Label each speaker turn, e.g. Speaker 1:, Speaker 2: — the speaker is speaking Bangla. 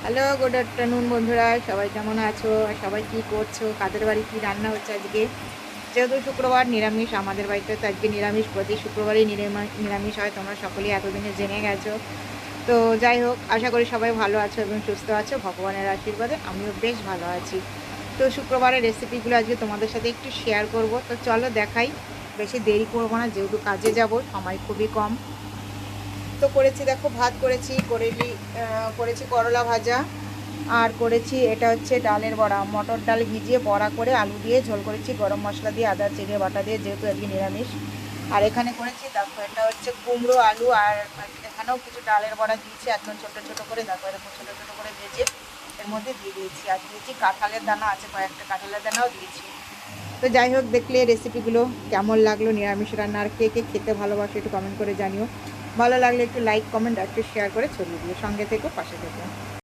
Speaker 1: হ্যালো, গুড আফটারনুন বন্ধুরা, সবাই কেমন আছো? আর সবাই কী করছো? কাদের বাড়ি কী রান্না হচ্ছে আজকে? যেহেতু শুক্রবার নিরামিষ, আমাদের বাড়িতে তো আজকে নিরামিষ, প্রতি শুক্রবারই নিরামিষ হয়। তোমরা সকলেই এতদিনে জেনে গেছো। তো যাই হোক, আশা করি সবাই ভালো আছো এবং সুস্থ আছো। ভগবানের আশীর্বাদে আমিও বেশ ভালো আছি। তো শুক্রবারের রেসিপিগুলো আজকে তোমাদের সাথে একটু শেয়ার করব। তো চলো দেখাই। বেশি দেরি করবো না, যেহেতু কাজে যাব, সময় খুবই কম। তো করেছি, দেখো, ভাত করেছি, করেছি করলা ভাজা, আর করেছি এটা হচ্ছে ডালের বড়া। মটর ডাল ভিজিয়ে বড়া করে আলু দিয়ে ঝোল করেছি, গরম মশলা দিয়ে, আদা চিড়ে বাটা দিয়ে, যেহেতু আজকে নিরামিষ। আর এখানে করেছি, দেখো, এটা হচ্ছে কুমড়ো আলু, আর এখানেও কিছু ডালের বড়া দিয়েছি একদম ছোটো ছোটো করে, দেখো এরকম ছোটো ছোটো করে ভেজে এর মধ্যে দিয়ে দিয়েছি। আর দিয়েছি কাঁঠালের দানা, আছে কয়েকটা কাঁঠালের দানাও দিয়েছি। তো যাই হোক, দেখলে রেসিপিগুলো কেমন লাগলো, নিরামিষ রান্না, আর কে কে খেতে ভালোবাসো একটু কমেন্ট করে জানিও। ভালো লাগলে একটু লাইক, কমেন্ট আর একটু শেয়ার করে ছড়িয়ে দিও। সঙ্গে থেকো, পাশে থেকো।